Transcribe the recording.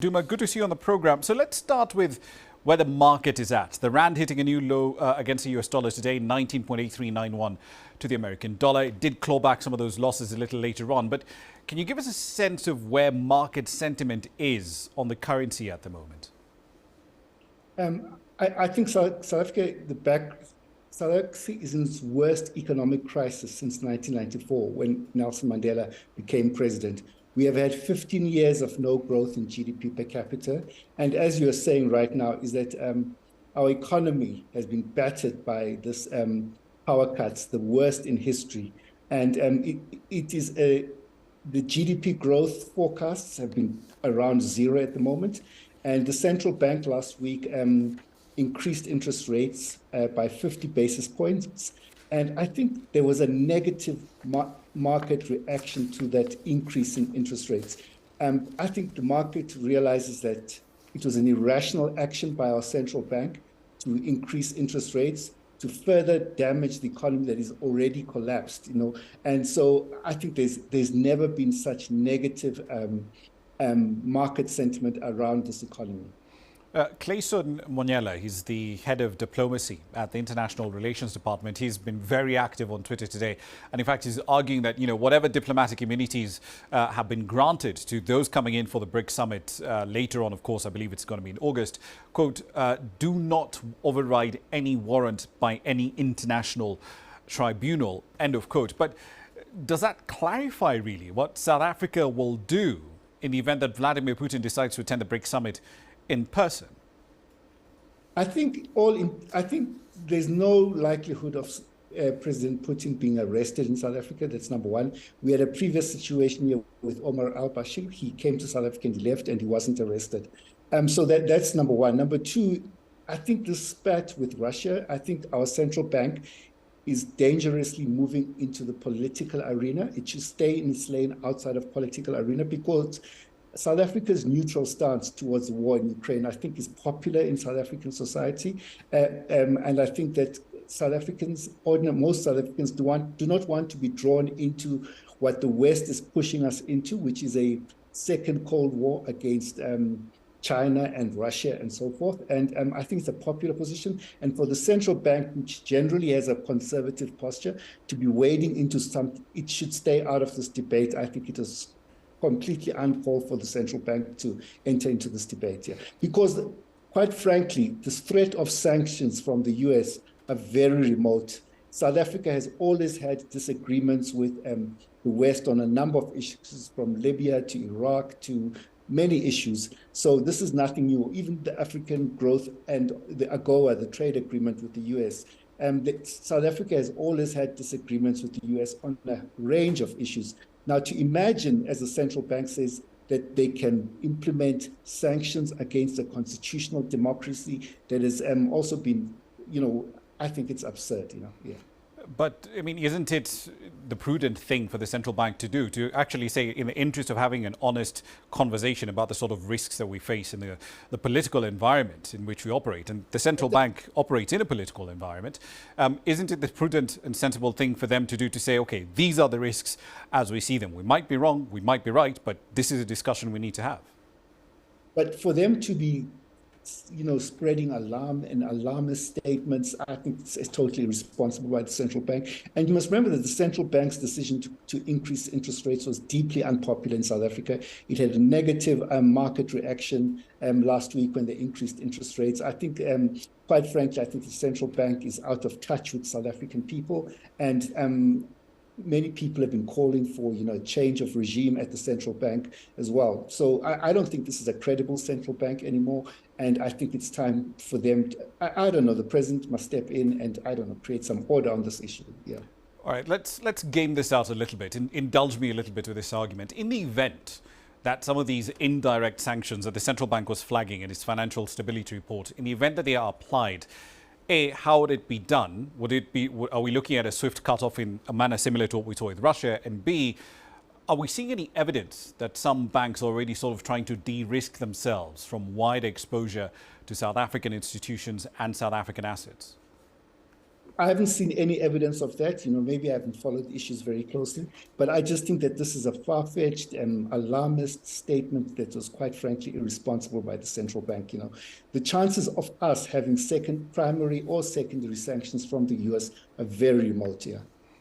Duma, good to see you on the program. So let's start with where the market is at. The rand hitting a new low against the US dollar today, 19.8391 to the American dollar. It did claw back some of those losses a little later on. But can you give us a sense of where market sentiment is on the currency at the moment? I think South Africa is in its worst economic crisis since 1994, when Nelson Mandela became president. We have had 15 years of no growth in GDP per capita. And as you're saying right now, is that our economy has been battered by this power cuts, the worst in history. And the GDP growth forecasts have been around zero at the moment. And the central bank last week increased interest rates by 50 basis points. And I think there was a negative market reaction to that increase in interest rates. I think the market realizes that it was an irrational action by our central bank to increase interest rates to further damage the economy that is already collapsed. And so I think there's never been such negative market sentiment around this economy. Clayson Monyela, he's the head of diplomacy at the International Relations Department. He's been very active on Twitter today. And in fact, he's arguing that, whatever diplomatic immunities have been granted to those coming in for the BRICS summit later on, of course, I believe it's going to be in August, quote, do not override any warrant by any international tribunal, end of quote. But does that clarify really what South Africa will do in the event that Vladimir Putin decides to attend the BRICS summit in person? I think there's no likelihood of President Putin being arrested in South Africa. That's number one. We had a previous situation here with Omar al-Bashir. He came to South Africa and he left and he wasn't arrested. So that's number one. Number two, I think the spat with Russia, I think our central bank is dangerously moving into the political arena. It should stay in its lane outside of political arena, because South Africa's neutral stance towards the war in Ukraine, I think, is popular in South African society. And I think that most South Africans do not want to be drawn into what the West is pushing us into, which is a second Cold War against China and Russia and so forth. And I think it's a popular position. And for the central bank, which generally has a conservative posture, to be wading into it should stay out of this debate. I think it is completely uncalled for the central bank to enter into this debate here. Because, quite frankly, this threat of sanctions from the US are very remote. South Africa has always had disagreements with the West on a number of issues, from Libya to Iraq to many issues. So this is nothing new. Even the African growth and the AGOA, the trade agreement with the US, South Africa has always had disagreements with the US on a range of issues. Now, to imagine, as the central bank says, that they can implement sanctions against a constitutional democracy that has also been, I think it's absurd, yeah. But, I mean, isn't it the prudent thing for the central bank to do, to actually say, in the interest of having an honest conversation about the sort of risks that we face in the political environment in which we operate, and the central bank operates in a political environment, isn't it the prudent and sensible thing for them to do, to say, okay, these are the risks as we see them. We might be wrong, we might be right, but this is a discussion we need to have. But for them to be spreading alarm and alarmist statements, I think it's totally responsible by the central bank. And you must remember that the central bank's decision to increase interest rates was deeply unpopular in South Africa. It had a negative market reaction last week when they increased interest rates. I think, quite frankly, I think the central bank is out of touch with South African people. And many people have been calling for, a change of regime at the central bank as well. So I don't think this is a credible central bank anymore. And I think it's time for them I don't know, the president must step in and, create some order on this issue. Yeah. All right, let's game this out a little bit. Indulge me a little bit with this argument. In the event that some of these indirect sanctions that the central bank was flagging in its financial stability report, in the event that they are applied, A, how would it be done? Are we looking at a swift cutoff in a manner similar to what we saw with Russia? And B, are we seeing any evidence that some banks are already sort of trying to de-risk themselves from wider exposure to South African institutions and South African assets? I haven't seen any evidence of that. Maybe I haven't followed the issues very closely, but I just think that this is a far-fetched and alarmist statement that was quite frankly irresponsible by the central bank. The chances of us having primary or secondary sanctions from the US are very remote here.